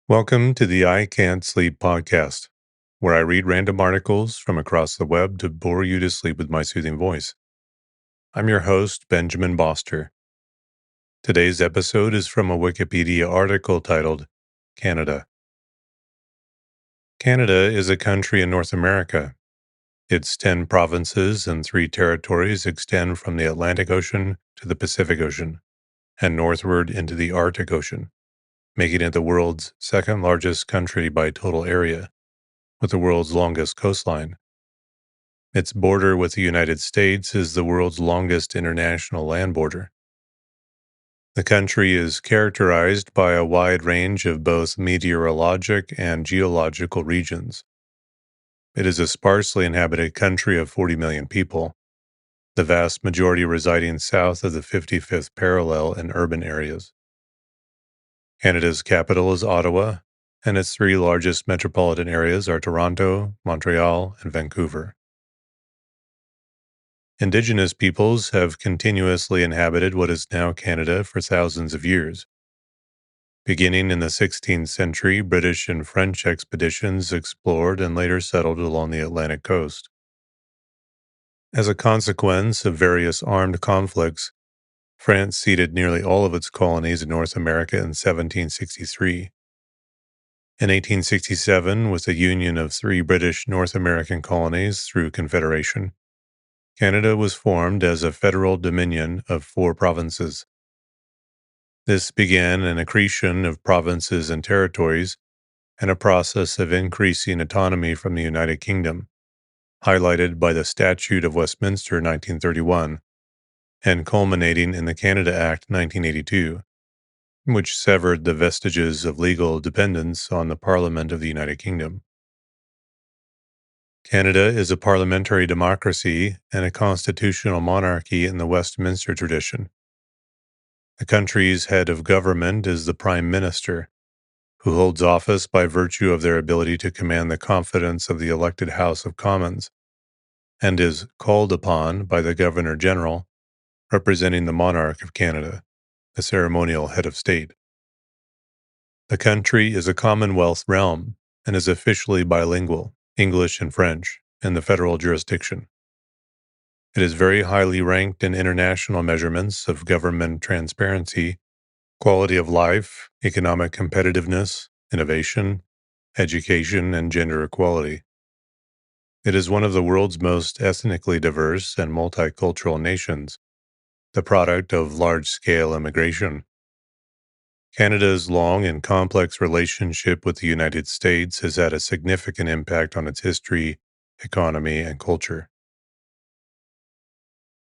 Welcome to the I Can't Sleep podcast, where I read random articles from across the web to bore you to sleep with my soothing voice. I'm your host, Benjamin Boster. Today's episode is from a Wikipedia article titled Canada. Canada is a country in North America. Its 10 provinces and 3 territories extend from the Atlantic Ocean to the Pacific Ocean and northward into the Arctic Ocean, making it the world's second largest country by total area, with the world's longest coastline. Its border with the United States is the world's longest international land border. The country is characterized by a wide range of both meteorologic and geological regions. It is a sparsely inhabited country of 40 million people, the vast majority residing south of the 55th parallel in urban areas. Canada's capital is Ottawa, and its 3 largest metropolitan areas are Toronto, Montreal, and Vancouver. Indigenous peoples have continuously inhabited what is now Canada for thousands of years. Beginning in the 16th century, British and French expeditions explored and later settled along the Atlantic coast. As a consequence of various armed conflicts, France ceded nearly all of its colonies in North America in 1763. In 1867, with the union of 3 British North American colonies through Confederation, Canada was formed as a federal dominion of 4 provinces. This began an accretion of provinces and territories and a process of increasing autonomy from the United Kingdom, highlighted by the Statute of Westminster 1931 and culminating in the Canada Act 1982, which severed the vestiges of legal dependence on the Parliament of the United Kingdom. Canada is a parliamentary democracy and a constitutional monarchy in the Westminster tradition. The country's head of government is the Prime Minister, who holds office by virtue of their ability to command the confidence of the elected House of Commons, and is called upon by the Governor-General, representing the monarch of Canada, the ceremonial head of state. The country is a Commonwealth realm and is officially bilingual, English and French, in the federal jurisdiction. It is very highly ranked in international measurements of government transparency, quality of life, economic competitiveness, innovation, education, and gender equality. It is one of the world's most ethnically diverse and multicultural nations, the product of large-scale immigration. Canada's long and complex relationship with the United States has had a significant impact on its history, economy, and culture.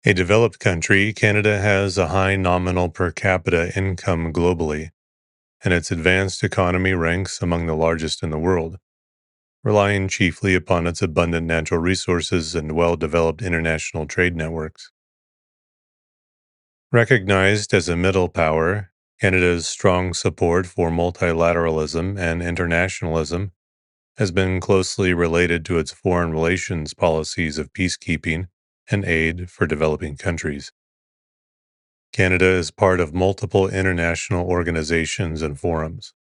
A developed country, Canada has a high nominal per capita income globally, and its advanced economy ranks among the largest in the world, relying chiefly upon its abundant natural resources and well-developed international trade networks. Recognized as a middle power, Canada's strong support for multilateralism and internationalism has been closely related to its foreign relations policies of peacekeeping and aid for developing countries. Canada is part of multiple international organizations and forums.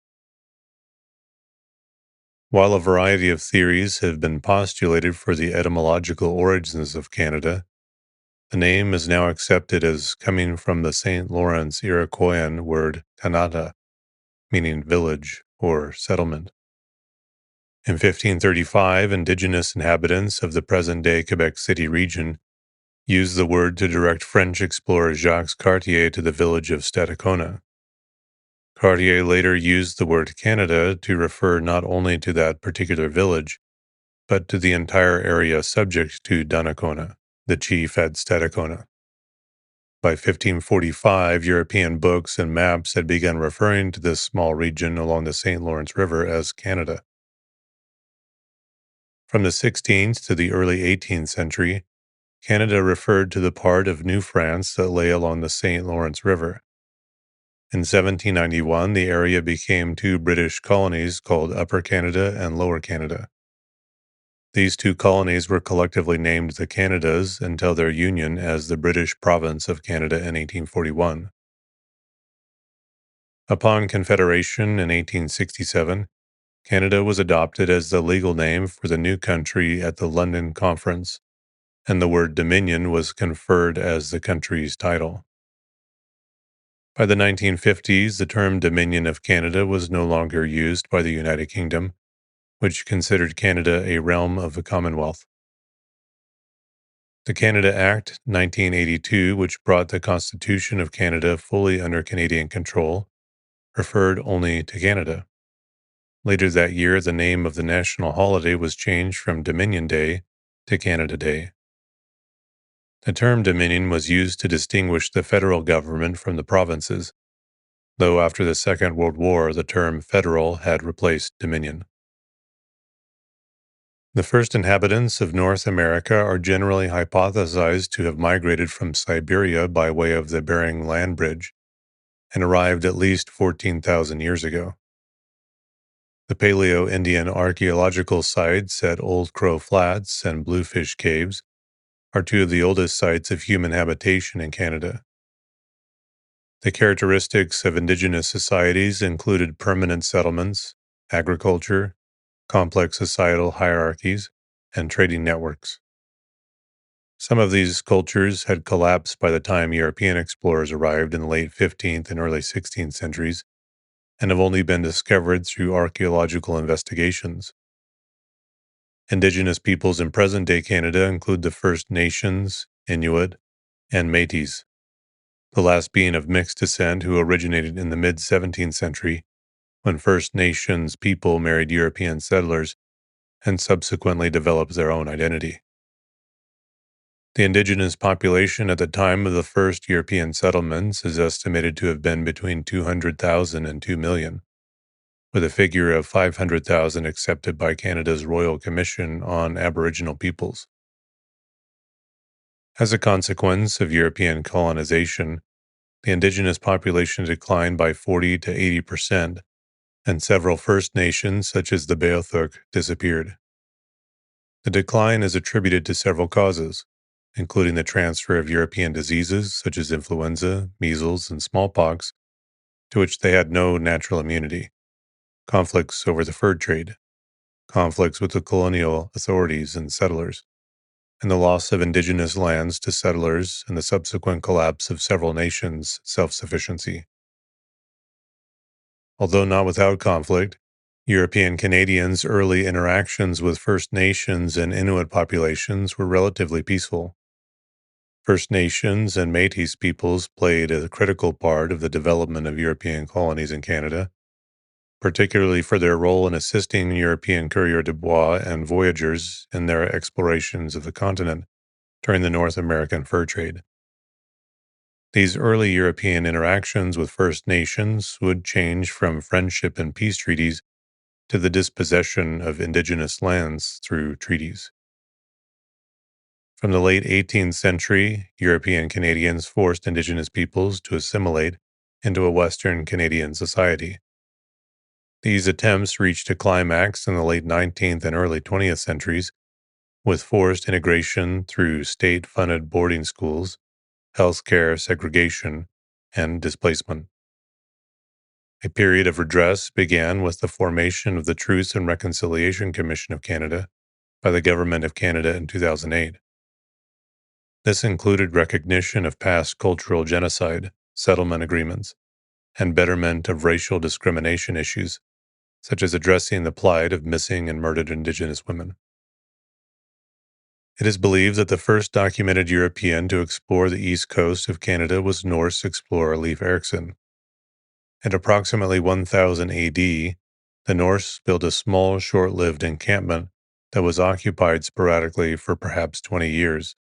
While a variety of theories have been postulated for the etymological origins of Canada, the name is now accepted as coming from the St. Lawrence Iroquoian word Kanata, meaning village or settlement. In 1535, indigenous inhabitants of the present-day Quebec City region used the word to direct French explorer Jacques Cartier to the village of Stadacona. Cartier later used the word Canada to refer not only to that particular village, but to the entire area subject to Donnacona, the chief at Stadacona. By 1545, European books and maps had begun referring to this small region along the St. Lawrence River as Canada. From the 16th to the early 18th century, Canada referred to the part of New France that lay along the St. Lawrence River. In 1791, the area became 2 British colonies called Upper Canada and Lower Canada. These 2 colonies were collectively named the Canadas until their union as the British Province of Canada in 1841. Upon Confederation in 1867, Canada was adopted as the legal name for the new country at the London Conference, and the word Dominion was conferred as the country's title. By the 1950s, the term Dominion of Canada was no longer used by the United Kingdom, which considered Canada a realm of the Commonwealth. The Canada Act 1982, which brought the Constitution of Canada fully under Canadian control, referred only to Canada. Later that year, the name of the national holiday was changed from Dominion Day to Canada Day. The term Dominion was used to distinguish the federal government from the provinces, though after the Second World War, the term federal had replaced Dominion. The first inhabitants of North America are generally hypothesized to have migrated from Siberia by way of the Bering Land Bridge and arrived at least 14,000 years ago. The Paleo-Indian archaeological sites at Old Crow Flats and Bluefish Caves are two of the oldest sites of human habitation in Canada. The characteristics of Indigenous societies included permanent settlements, agriculture, complex societal hierarchies, and trading networks. Some of these cultures had collapsed by the time European explorers arrived in the late 15th and early 16th centuries, and have only been discovered through archaeological investigations. Indigenous peoples in present-day Canada include the First Nations, Inuit, and Métis, the last being of mixed descent who originated in the mid-17th century when First Nations people married European settlers and subsequently developed their own identity. The indigenous population at the time of the first European settlements is estimated to have been between 200,000 and 2 million, with a figure of 500,000 accepted by Canada's Royal Commission on Aboriginal Peoples. As a consequence of European colonization, the indigenous population declined by 40 to 80%, and several First Nations, such as the Beothuk, disappeared. The decline is attributed to several causes, including the transfer of European diseases such as influenza, measles, and smallpox, to which they had no natural immunity, conflicts over the fur trade, conflicts with the colonial authorities and settlers, and the loss of indigenous lands to settlers and the subsequent collapse of several nations' self-sufficiency. Although not without conflict, European Canadians' early interactions with First Nations and Inuit populations were relatively peaceful. First Nations and Métis peoples played a critical part of the development of European colonies in Canada, particularly for their role in assisting European coureurs de bois and voyageurs in their explorations of the continent during the North American fur trade. These early European interactions with First Nations would change from friendship and peace treaties to the dispossession of indigenous lands through treaties. From the late 18th century, European Canadians forced Indigenous peoples to assimilate into a Western Canadian society. These attempts reached a climax in the late 19th and early 20th centuries, with forced integration through state-funded boarding schools, healthcare segregation, and displacement. A period of redress began with the formation of the Truth and Reconciliation Commission of Canada by the Government of Canada in 2008. This included recognition of past cultural genocide, settlement agreements, and betterment of racial discrimination issues, such as addressing the plight of missing and murdered Indigenous women. It is believed that the first documented European to explore the east coast of Canada was Norse explorer Leif Erikson. At approximately 1000 AD, the Norse built a small, short-lived encampment that was occupied sporadically for perhaps 20 years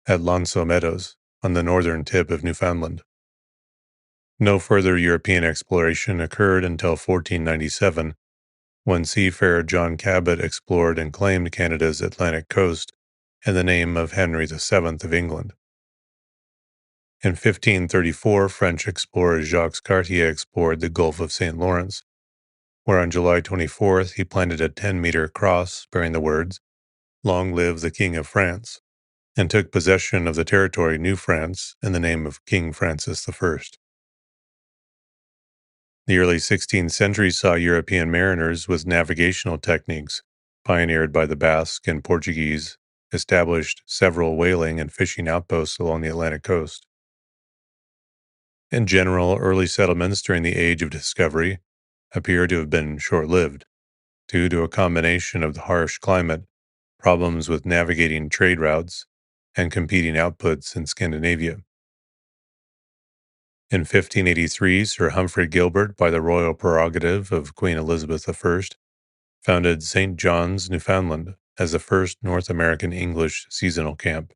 at Lonceau Meadows on the northern tip of Newfoundland. No further European exploration occurred until 1497, when seafarer John Cabot explored and claimed Canada's Atlantic coast in the name of Henry VII of England. In 1534, French explorer Jacques Cartier explored the Gulf of St. Lawrence, where on July 24th he planted a 10-meter cross bearing the words, "Long live the King of France," and took possession of the territory New France in the name of King Francis I. The early 16th century saw European mariners with navigational techniques pioneered by the Basque and Portuguese established several whaling and fishing outposts along the Atlantic coast. In general, early settlements during the Age of Discovery appear to have been short-lived due to a combination of the harsh climate, problems with navigating trade routes, and competing outputs in Scandinavia. In 1583, Sir Humphrey Gilbert, by the royal prerogative of Queen Elizabeth I, founded St. John's, Newfoundland, as the first North American English seasonal camp.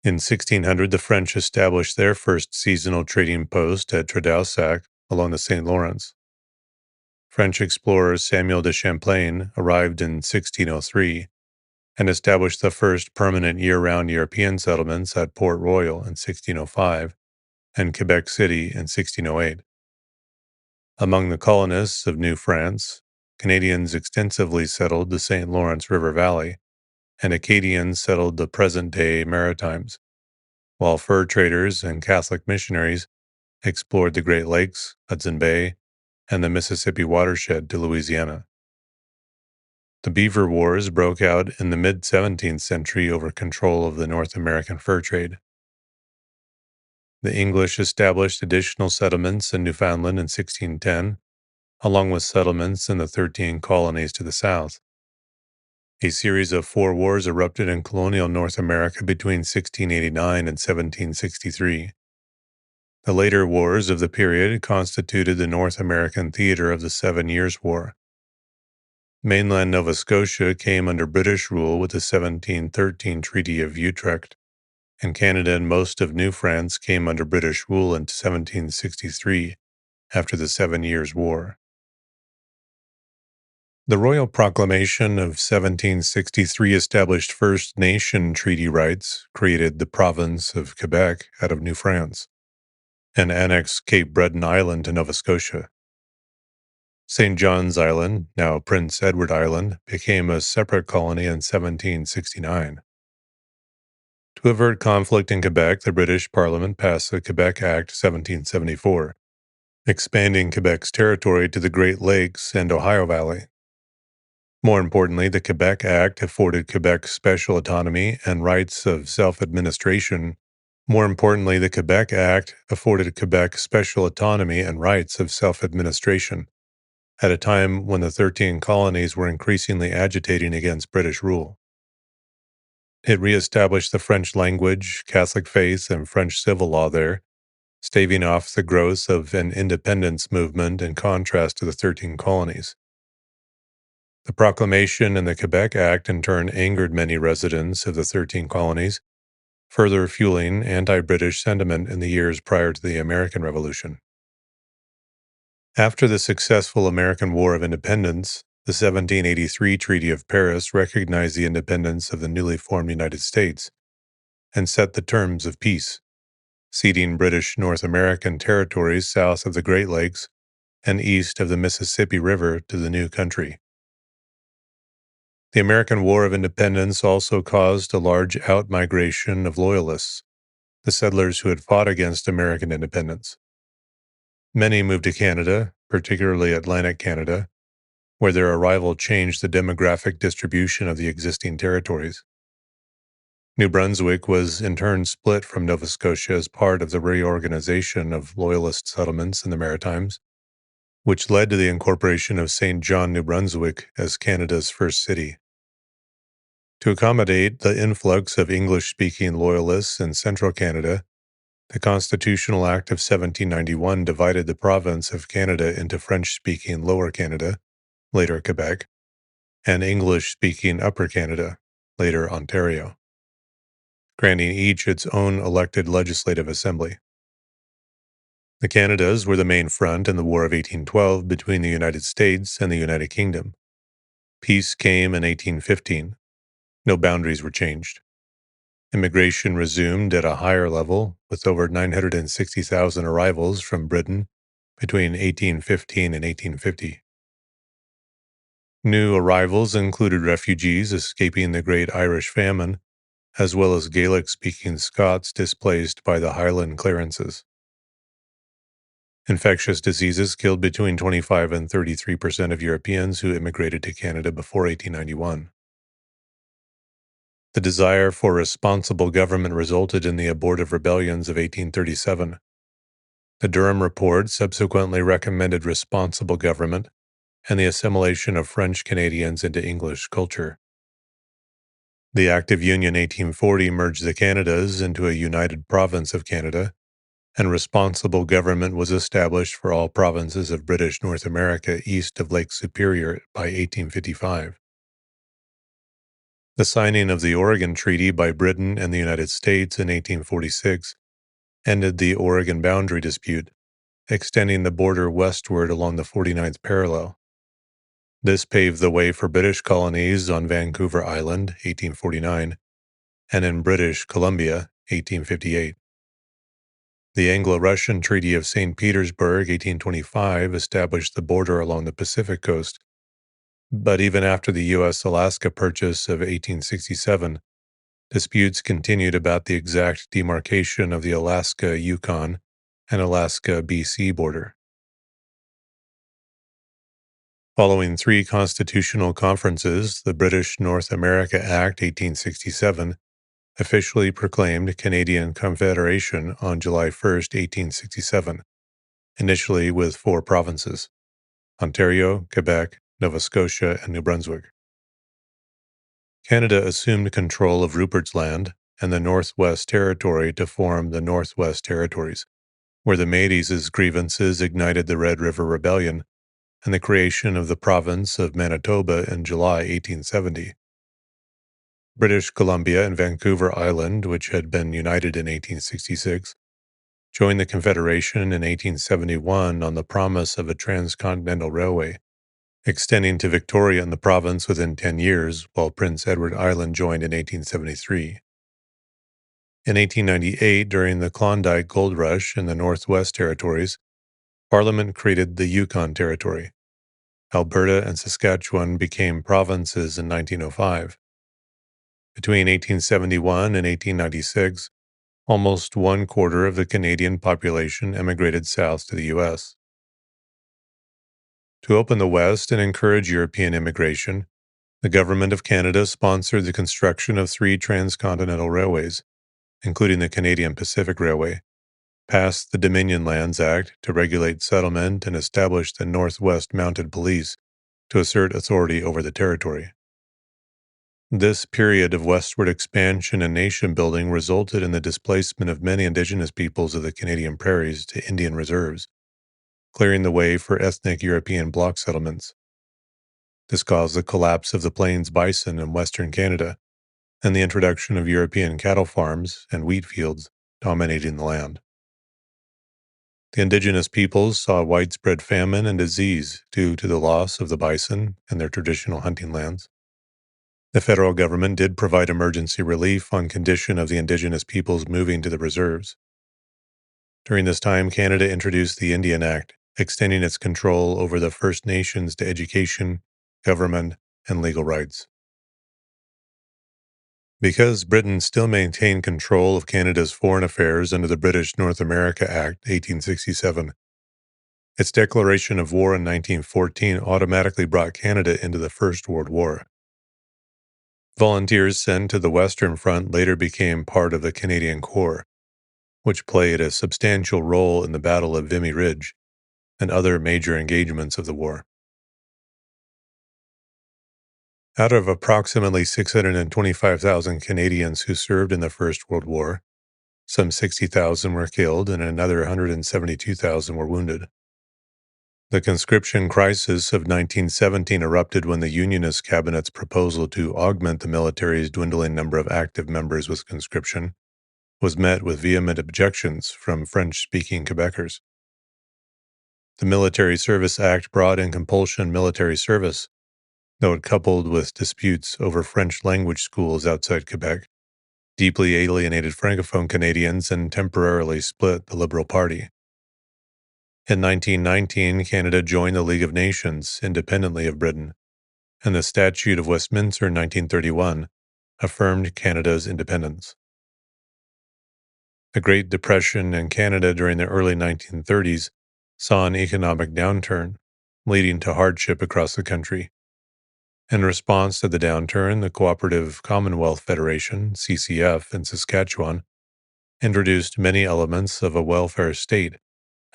In 1600, the French established their first seasonal trading post at Trédassac along the St. Lawrence. French explorer Samuel de Champlain arrived in 1603 and established the first permanent year-round European settlements at Port Royal in 1605 and Quebec City in 1608. Among the colonists of New France, Canadians extensively settled the St. Lawrence River Valley, and Acadians settled the present-day Maritimes, while fur traders and Catholic missionaries explored the Great Lakes, Hudson Bay, and the Mississippi watershed to Louisiana. The Beaver Wars broke out in the mid-17th century over control of the North American fur trade. The English established additional settlements in Newfoundland in 1610, along with settlements in the 13 colonies to the south. A series of 4 wars erupted in colonial North America between 1689 and 1763. The later wars of the period constituted the North American theater of the 7 Years' War. Mainland Nova Scotia came under British rule with the 1713 Treaty of Utrecht, and Canada and most of New France came under British rule in 1763 after the 7 Years' War. The Royal Proclamation of 1763 established First Nation treaty rights, created the province of Quebec out of New France, and annexed Cape Breton Island to Nova Scotia. St. John's Island, now Prince Edward Island, became a separate colony in 1769. To avert conflict in Quebec, the British Parliament passed the Quebec Act 1774, expanding Quebec's territory to the Great Lakes and Ohio Valley. More importantly, the Quebec Act afforded Quebec special autonomy and rights of self-administration. More importantly, the Quebec Act afforded Quebec special autonomy and rights of self-administration at a time when the 13 colonies were increasingly agitating against British rule. It reestablished the French language, Catholic faith, and French civil law there, staving off the growth of an independence movement in contrast to the 13 colonies. The proclamation and the Quebec Act in turn angered many residents of the 13 colonies, further fueling anti-British sentiment in the years prior to the American Revolution. After the successful American War of Independence, the 1783 Treaty of Paris recognized the independence of the newly formed United States and set the terms of peace, ceding British North American territories south of the Great Lakes and east of the Mississippi River to the new country. The American War of Independence also caused a large out-migration of Loyalists, the settlers who had fought against American independence. Many moved to Canada, particularly Atlantic Canada, where their arrival changed the demographic distribution of the existing territories. New Brunswick was in turn split from Nova Scotia as part of the reorganization of Loyalist settlements in the Maritimes, which led to the incorporation of St. John, New Brunswick as Canada's first city. To accommodate the influx of English-speaking Loyalists in central Canada, the Constitutional Act of 1791 divided the province of Canada into French-speaking Lower Canada, later Quebec, and English-speaking Upper Canada, later Ontario, granting each its own elected legislative assembly. The Canadas were the main front in the War of 1812 between the United States and the United Kingdom. Peace came in 1815. No boundaries were changed. Immigration resumed at a higher level, with over 960,000 arrivals from Britain between 1815 and 1850. New arrivals included refugees escaping the Great Irish Famine, as well as Gaelic-speaking Scots displaced by the Highland clearances. Infectious diseases killed between 25 and 33% of Europeans who immigrated to Canada before 1891. The desire for responsible government resulted in the abortive rebellions of 1837. The Durham Report subsequently recommended responsible government and the assimilation of French Canadians into English culture. The Act of Union 1840 merged the Canadas into a united province of Canada, and responsible government was established for all provinces of British North America east of Lake Superior by 1855. The signing of the Oregon Treaty by Britain and the United States in 1846 ended the Oregon boundary dispute, extending the border westward along the 49th parallel. This paved the way for British colonies on Vancouver Island, 1849, and in British Columbia, 1858. The Anglo-Russian Treaty of St. Petersburg, 1825, established the border along the Pacific coast. But even after the U.S.-Alaska Purchase of 1867, disputes continued about the exact demarcation of the Alaska-Yukon and Alaska-BC border. Following three constitutional conferences, the British North America Act 1867 officially proclaimed Canadian Confederation on July 1, 1867, initially with 4 provinces: Ontario, Quebec, Nova Scotia, and New Brunswick. Canada assumed control of Rupert's Land and the Northwest Territory to form the Northwest Territories, where the Métis' grievances ignited the Red River Rebellion and the creation of the province of Manitoba in July 1870. British Columbia and Vancouver Island, which had been united in 1866, joined the Confederation in 1871 on the promise of a transcontinental railway, extending to Victoria and the province within 10 years, while Prince Edward Island joined in 1873. In 1898, during the Klondike Gold Rush in the Northwest Territories, Parliament created the Yukon Territory. Alberta and Saskatchewan became provinces in 1905. Between 1871 and 1896, almost 1/4 of the Canadian population emigrated south to the U.S. To open the West and encourage European immigration, the Government of Canada sponsored the construction of 3 transcontinental railways, including the Canadian Pacific Railway, passed the Dominion Lands Act to regulate settlement, and established the Northwest Mounted Police to assert authority over the territory. This period of westward expansion and nation-building resulted in the displacement of many Indigenous peoples of the Canadian prairies to Indian reserves, clearing the way for ethnic European bloc settlements. This caused the collapse of the Plains bison in western Canada and the introduction of European cattle farms and wheat fields dominating the land. The Indigenous peoples saw widespread famine and disease due to the loss of the bison and their traditional hunting lands. The federal government did provide emergency relief on condition of the Indigenous peoples moving to the reserves. During this time, Canada introduced the Indian Act, extending its control over the First Nations to education, government, and legal rights. Because Britain still maintained control of Canada's foreign affairs under the British North America Act 1867, its declaration of war in 1914 automatically brought Canada into the First World War. Volunteers sent to the Western Front later became part of the Canadian Corps, which played a substantial role in the Battle of Vimy Ridge and other major engagements of the war. Out of approximately 625,000 Canadians who served in the First World War, some 60,000 were killed and another 172,000 were wounded. The conscription crisis of 1917 erupted when the Unionist cabinet's proposal to augment the military's dwindling number of active members with conscription was met with vehement objections from French-speaking Quebecers. The Military Service Act brought in compulsion military service, though it coupled with disputes over French language schools outside Quebec, deeply alienated Francophone Canadians and temporarily split the Liberal Party. In 1919, Canada joined the League of Nations independently of Britain, and the Statute of Westminster in 1931 affirmed Canada's independence. The Great Depression in Canada during the early 1930s saw an economic downturn, leading to hardship across the country. In response to the downturn, the Cooperative Commonwealth Federation, CCF, in Saskatchewan introduced many elements of a welfare state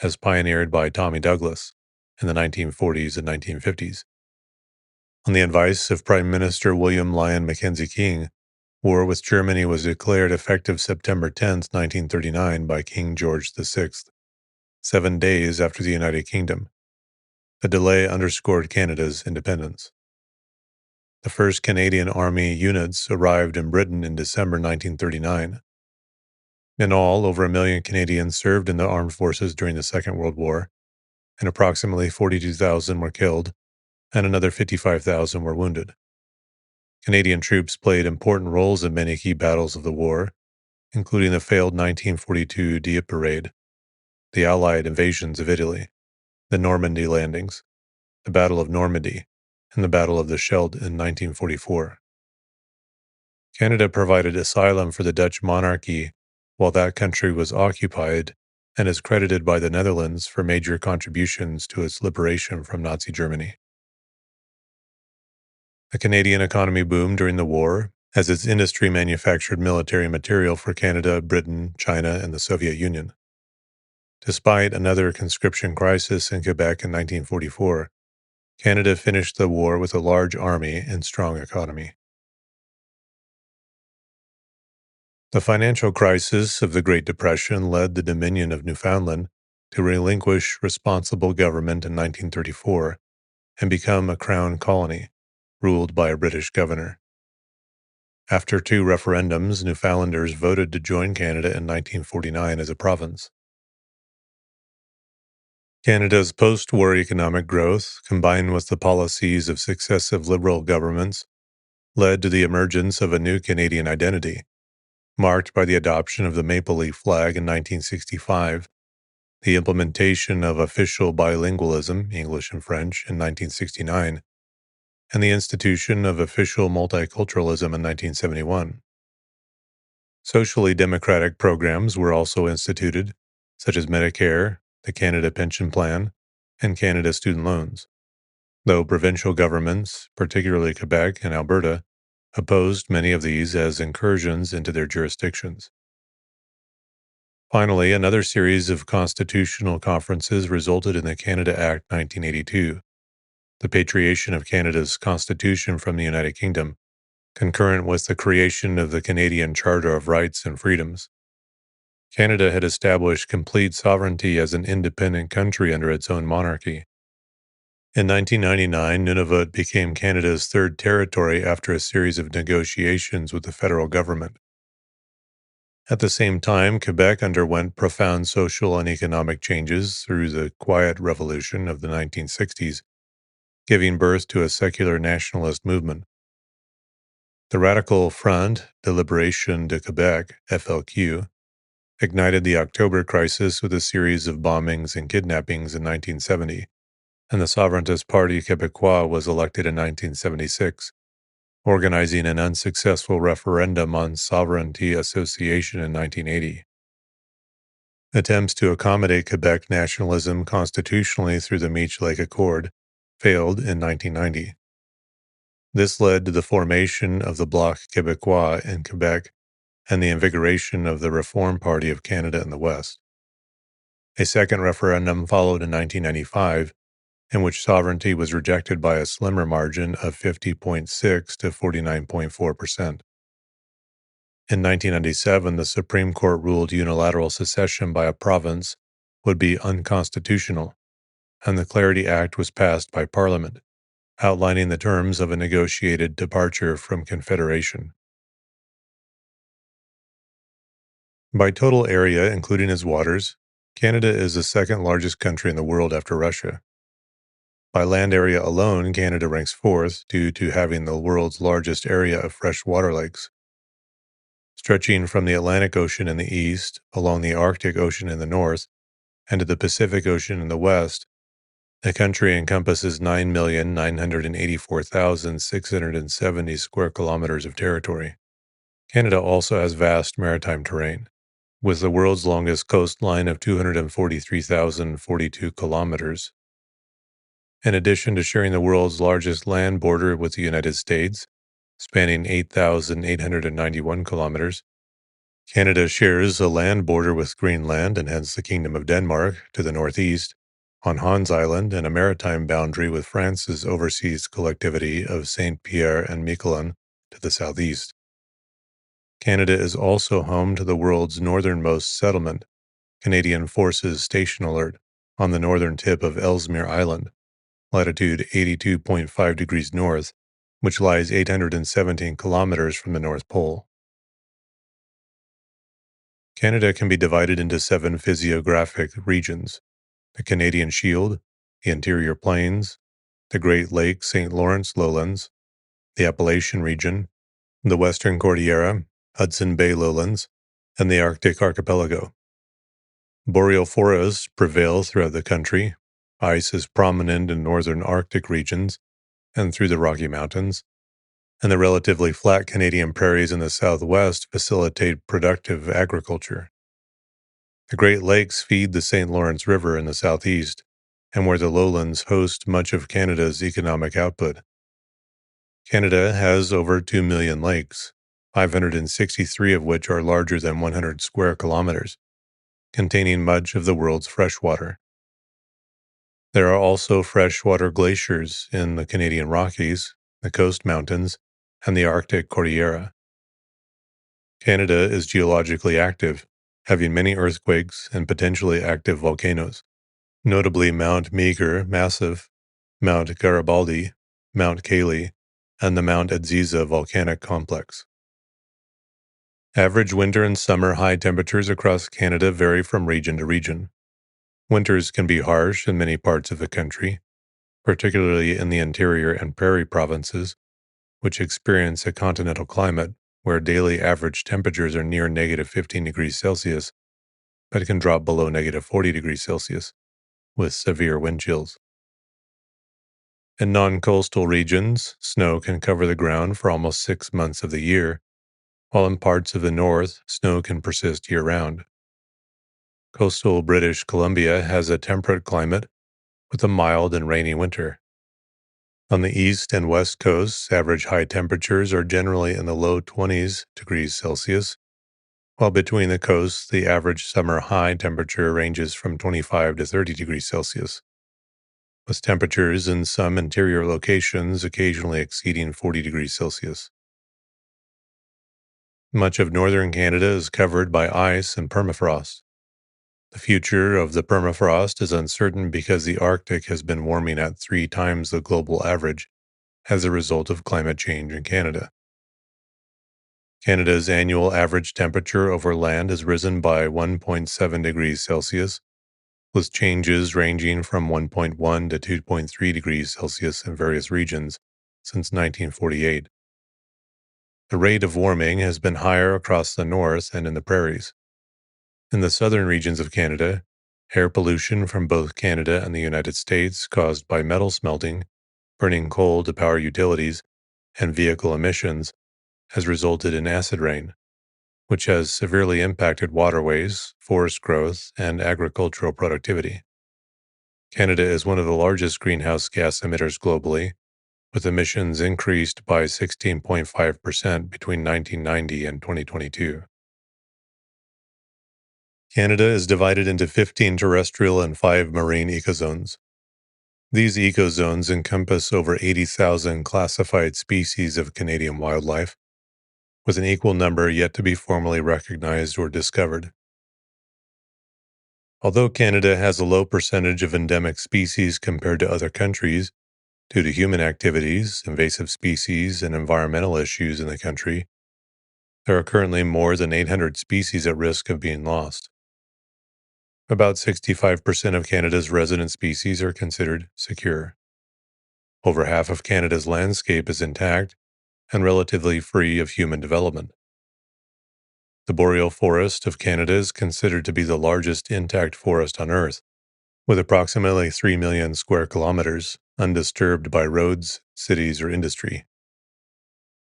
as pioneered by Tommy Douglas in the 1940s and 1950s. On the advice of Prime Minister William Lyon Mackenzie King, war with Germany was declared effective September 10, 1939 by King George VI, 7 days after the United Kingdom. The delay underscored Canada's independence. The first Canadian Army units arrived in Britain in December 1939. In all, over 1 million Canadians served in the armed forces during the Second World War, and approximately 42,000 were killed, and another 55,000 were wounded. Canadian troops played important roles in many key battles of the war, including the failed 1942 Dieppe Parade, the Allied invasions of Italy, the Normandy landings, the Battle of Normandy, and the Battle of the Scheldt in 1944. Canada provided asylum for the Dutch monarchy while that country was occupied and is credited by the Netherlands for major contributions to its liberation from Nazi Germany. The Canadian economy boomed during the war as its industry manufactured military material for Canada, Britain, China, and the Soviet Union. Despite another conscription crisis in Quebec in 1944, Canada finished the war with a large army and strong economy. The financial crisis of the Great Depression led the Dominion of Newfoundland to relinquish responsible government in 1934 and become a crown colony, ruled by a British governor. After 2 referendums, Newfoundlanders voted to join Canada in 1949 as a province. Canada's post-war economic growth, combined with the policies of successive Liberal governments, led to the emergence of a new Canadian identity, marked by the adoption of the maple leaf flag in 1965, the implementation of official bilingualism, English and French, in 1969, and the institution of official multiculturalism in 1971. Socially democratic programs were also instituted, such as Medicare, the Canada Pension Plan, and Canada Student Loans, though provincial governments, particularly Quebec and Alberta, opposed many of these as incursions into their jurisdictions. Finally, another series of constitutional conferences resulted in the Canada Act 1982, the patriation of Canada's constitution from the United Kingdom, concurrent with the creation of the Canadian Charter of Rights and Freedoms. Canada had established complete sovereignty as an independent country under its own monarchy. In 1999, Nunavut became Canada's third territory after a series of negotiations with the federal government. At the same time, Quebec underwent profound social and economic changes through the Quiet Revolution of the 1960s, giving birth to a secular nationalist movement. The Radical Front de Libération de Québec, FLQ, ignited the October Crisis with a series of bombings and kidnappings in 1970, and the Souverainist Parti Québécois was elected in 1976, organizing an unsuccessful referendum on sovereignty association in 1980. Attempts to accommodate Quebec nationalism constitutionally through the Meech Lake Accord failed in 1990. This led to the formation of the Bloc Québécois in Quebec and the invigoration of the Reform Party of Canada in the West. A second referendum followed in 1995, in which sovereignty was rejected by a slimmer margin of 50.6 to 49.4%. In 1997, the Supreme Court ruled unilateral secession by a province would be unconstitutional, and the Clarity Act was passed by Parliament, outlining the terms of a negotiated departure from Confederation. By total area, including its waters, Canada is the second largest country in the world after Russia. By land area alone, Canada ranks 4th due to having the world's largest area of freshwater lakes. Stretching from the Atlantic Ocean in the east, along the Arctic Ocean in the north, and to the Pacific Ocean in the west, the country encompasses 9,984,670 square kilometers of territory. Canada also has vast maritime terrain. with the world's longest coastline of 243,042 kilometers. In addition to sharing the world's largest land border with the United States, spanning 8,891 kilometers, Canada shares a land border with Greenland and hence the Kingdom of Denmark to the northeast, on Hans Island, and a maritime boundary with France's overseas collectivity of Saint Pierre and Miquelon to the southeast. Canada is also home to the world's northernmost settlement, Canadian Forces Station Alert, on the northern tip of Ellesmere Island, latitude 82.5 degrees north, which lies 817 kilometers from the North Pole. Canada can be divided into 7 physiographic regions: the Canadian Shield, the Interior Plains, the Great Lakes St. Lawrence lowlands, the Appalachian region, the Western Cordillera, Hudson Bay lowlands, and the Arctic archipelago. Boreal forests prevail throughout the country. Ice is prominent in northern Arctic regions and through the Rocky Mountains, and the relatively flat Canadian prairies in the southwest facilitate productive agriculture. The Great Lakes feed the St. Lawrence River in the southeast, and where the lowlands host much of Canada's economic output. Canada has over 2 million lakes, 563 of which are larger than 100 square kilometers, containing much of the world's freshwater. There are also freshwater glaciers in the Canadian Rockies, the Coast Mountains, and the Arctic Cordillera. Canada is geologically active, having many earthquakes and potentially active volcanoes, notably Mount Meager Massif, Mount Garibaldi, Mount Cayley, and the Mount Edziza volcanic complex. Average winter and summer high temperatures across Canada vary from region to region. Winters can be harsh in many parts of the country, particularly in the interior and prairie provinces, which experience a continental climate where daily average temperatures are near negative 15 degrees Celsius, but can drop below negative 40 degrees Celsius, with severe wind chills. In non-coastal regions, snow can cover the ground for almost 6 months of the year, while in parts of the north, snow can persist year-round. Coastal British Columbia has a temperate climate with a mild and rainy winter. On the east and west coasts, average high temperatures are generally in the low 20s degrees Celsius, while between the coasts, the average summer high temperature ranges from 25 to 30 degrees Celsius, with temperatures in some interior locations occasionally exceeding 40 degrees Celsius. Much of northern Canada is covered by ice and permafrost. The future of the permafrost is uncertain because the Arctic has been warming at 3 times the global average as a result of climate change in Canada. Canada's annual average temperature over land has risen by 1.7 degrees Celsius, with changes ranging from 1.1 to 2.3 degrees Celsius in various regions since 1948. The rate of warming has been higher across the north and in the prairies. In the southern regions of Canada, air pollution from both Canada and the United States caused by metal smelting, burning coal to power utilities, and vehicle emissions has resulted in acid rain, which has severely impacted waterways, forest growth, and agricultural productivity. Canada is one of the largest greenhouse gas emitters globally, with emissions increased by 16.5% between 1990 and 2022. Canada is divided into 15 terrestrial and 5 marine ecozones. These ecozones encompass over 80,000 classified species of Canadian wildlife, with an equal number yet to be formally recognized or discovered. Although Canada has a low percentage of endemic species compared to other countries, due to human activities, invasive species, and environmental issues in the country, there are currently more than 800 species at risk of being lost. About 65% of Canada's resident species are considered secure. Over half of Canada's landscape is intact and relatively free of human development. The boreal forest of Canada is considered to be the largest intact forest on Earth, with approximately 3 million square kilometers undisturbed by roads, cities, or industry.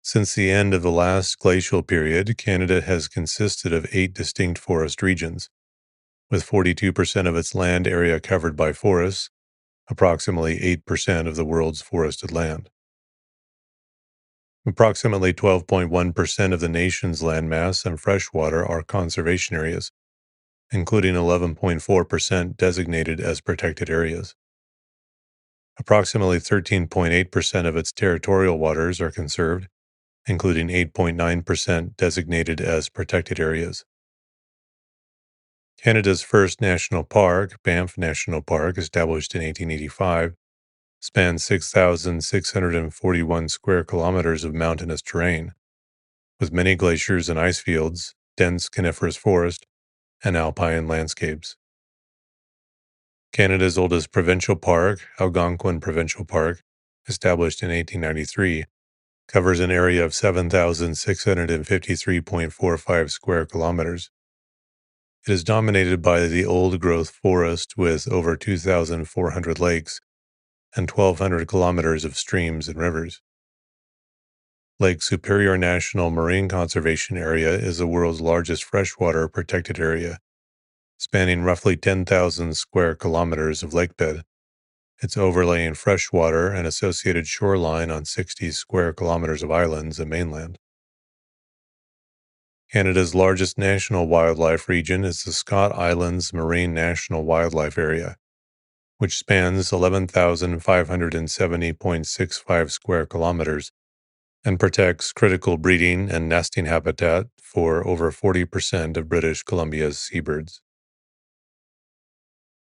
Since the end of the last glacial period, Canada has consisted of 8 distinct forest regions, with 42% of its land area covered by forests, approximately 8% of the world's forested land. Approximately 12.1% of the nation's landmass and freshwater are conservation areas, including 11.4% designated as protected areas. Approximately 13.8% of its territorial waters are conserved, including 8.9% designated as protected areas. Canada's first national park, Banff National Park, established in 1885, spans 6,641 square kilometers of mountainous terrain, with many glaciers and ice fields, dense coniferous forest, and alpine landscapes. Canada's oldest provincial park, Algonquin Provincial Park, established in 1893, covers an area of 7,653.45 square kilometers. It is dominated by the old-growth forest with over 2,400 lakes and 1,200 kilometers of streams and rivers. Lake Superior National Marine Conservation Area is the world's largest freshwater protected area, spanning roughly 10,000 square kilometers of lakebed. It's overlaying freshwater and associated shoreline on 60 square kilometers of islands and mainland. Canada's largest national wildlife region is the Scott Islands Marine National Wildlife Area, which spans 11,570.65 square kilometers and protects critical breeding and nesting habitat for over 40% of British Columbia's seabirds.